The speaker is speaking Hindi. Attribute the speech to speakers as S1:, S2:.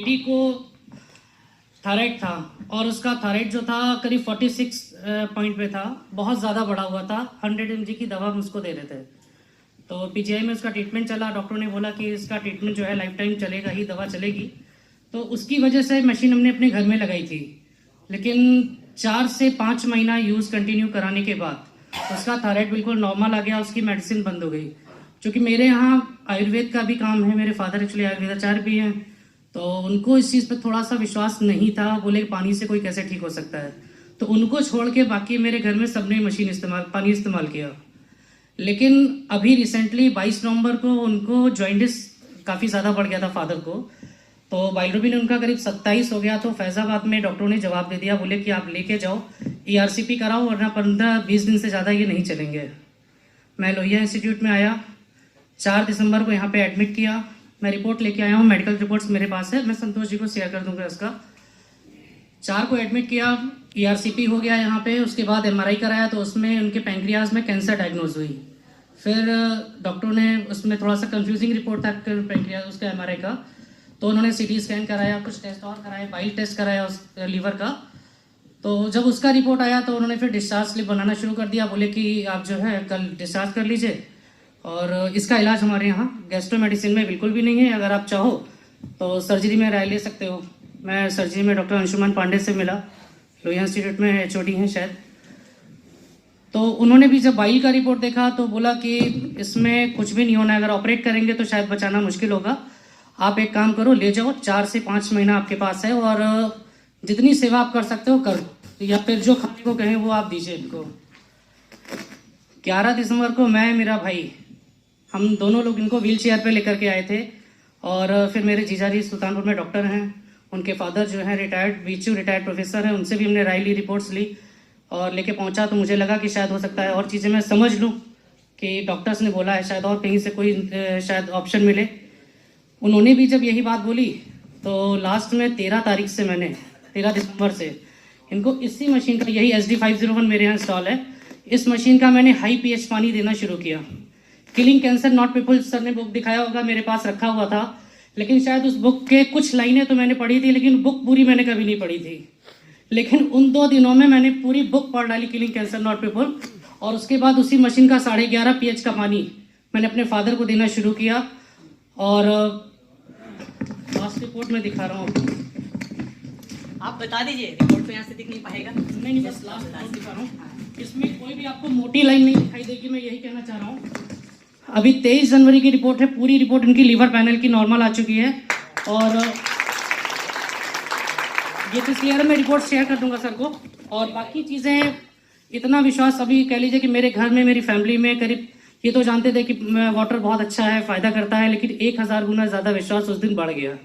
S1: बेटी को थायराइड था और उसका थायराइड जो था करीब 46 पॉइंट पे था, बहुत ज़्यादा बढ़ा हुआ था। 100 mg की दवा हम उसको दे रहे थे। तो पीजीआई में उसका ट्रीटमेंट चला। डॉक्टर ने बोला कि इसका ट्रीटमेंट जो है लाइफ टाइम चलेगा ही, दवा चलेगी। तो उसकी वजह से मशीन हमने अपने घर में लगाई थी, लेकिन 4 से 5 महीना यूज़ कंटिन्यू कराने के बाद उसका थायराइड बिल्कुल नॉर्मल आ गया, उसकी मेडिसिन बंद हो गई। क्योंकि मेरे यहाँ आयुर्वेद का भी काम है, मेरे फादर एक्चुअली आयुर्वेदाचार्य भी हैं, तो उनको इस चीज़ पर थोड़ा सा विश्वास नहीं था। बोले पानी से कोई कैसे ठीक हो सकता है, तो उनको छोड़ के बाकी मेरे घर में सबने पानी इस्तेमाल किया। लेकिन अभी रिसेंटली 22 नवंबर को उनको जॉइंटिस काफ़ी ज़्यादा बढ़ गया था फादर को, तो बाइलोबिन उनका करीब 27 हो गया। तो फैज़ाबाद में डॉक्टरों ने जवाब दे दिया, बोले कि आप लेके जाओ ERCP कराओ, वरना 15-20 दिन से ज़्यादा ये नहीं चलेंगे। मैं लोहिया इंस्टीट्यूट में आया, 4 दिसंबर को यहाँ पे एडमिट किया। मैं रिपोर्ट लेके आया हूँ, मेडिकल रिपोर्ट्स मेरे पास है, मैं संतोष जी को शेयर कर दूंगा इसका। 4 को एडमिट किया, ERCP हो गया यहाँ पे। उसके बाद MRI कराया तो उसमें उनके पैंक्रियाज में कैंसर डायग्नोज हुई। फिर डॉक्टरों ने उसमें थोड़ा सा कंफ्यूजिंग रिपोर्ट था पैंक्रियाज उसका MRI का, तो उन्होंने CT स्कैन कराया, कुछ टेस्ट और कराए, बाइल टेस्ट कराया उस लीवर का। तो जब उसका रिपोर्ट आया तो उन्होंने फिर डिस्चार्ज स्लिप बनाना शुरू कर दिया। बोले कि आप जो है कल डिस्चार्ज कर लीजिए, और इसका इलाज हमारे यहाँ गैस्ट्रो मेडिसिन में बिल्कुल भी नहीं है। अगर आप चाहो तो सर्जरी में राय ले सकते हो। मैं सर्जरी में डॉक्टर अंशुमान पांडे से मिला, लोहिया इंस्टीट्यूट में HOD हैं शायद। तो उन्होंने भी जब बाइल का रिपोर्ट देखा तो बोला कि इसमें कुछ भी नहीं होना है, अगर ऑपरेट करेंगे तो शायद बचाना मुश्किल होगा। आप एक काम करो, ले जाओ, 4 से 5 महीना आपके पास है, और जितनी सेवा आप कर सकते हो करो, या फिर जो खाने को कहें वो आप दीजिए इनको। 11 दिसंबर को मैं, मेरा भाई, हम दोनों लोग इनको व्हील चेयर पर लेकर के आए थे। और फिर मेरे जीजा जी सुल्तानपुर में डॉक्टर हैं, उनके फादर जो हैं रिटायर्ड BHU रिटायर्ड प्रोफेसर हैं, उनसे भी हमने राय ली, रिपोर्ट्स ली और लेके पहुंचा। तो मुझे लगा कि शायद हो सकता है और चीज़ें मैं समझ लूं कि डॉक्टर्स ने बोला है, शायद और कहीं से कोई शायद ऑप्शन मिले। उन्होंने भी जब यही बात बोली तो लास्ट में 13 तारीख से मैंने 13 दिसंबर से इनको इसी मशीन का, यही SD501 मेरे यहाँ इंस्टॉल है, इस मशीन का मैंने हाई pH पानी देना शुरू किया। Killing cancer not people sir ने बुक दिखाया होगा, मेरे पास रखा हुआ था, लेकिन शायद उस बुक के कुछ लाइनें तो मैंने पढ़ी थी, लेकिन बुक पूरी मैंने कभी नहीं पढ़ी थी। लेकिन उन 2 दिनों में मैंने पूरी बुक पढ़ डाली, किलिंग कैंसर नॉट पीपल। और उसके बाद उसी मशीन का 11.5 pH का पानी मैंने अपने फादर को देना शुरू किया। और लास्ट रिपोर्ट में दिखा रहा हूँ,
S2: आप बता दीजिए, रिपोर्ट तो यहाँ से दिख नहीं पाएगा।
S1: नहीं, बस लास्ट रिपोर्ट दिखा रहा हूँ। इसमें कोई भी आपको मोटी लाइन नहीं दिखाई देगी, मैं यही कहना चाह रहा हूँ। अभी 23 जनवरी की रिपोर्ट है, पूरी रिपोर्ट इनकी लीवर पैनल की नॉर्मल आ चुकी है। और ये तो क्लियर है, मैं रिपोर्ट शेयर कर दूंगा सर को। और बाकी चीज़ें, इतना विश्वास अभी कह लीजिए कि मेरे घर में, मेरी फैमिली में करीब, ये तो जानते थे कि वाटर बहुत अच्छा है, फ़ायदा करता है, लेकिन 1000 गुना ज़्यादा विश्वास उस दिन बढ़ गया।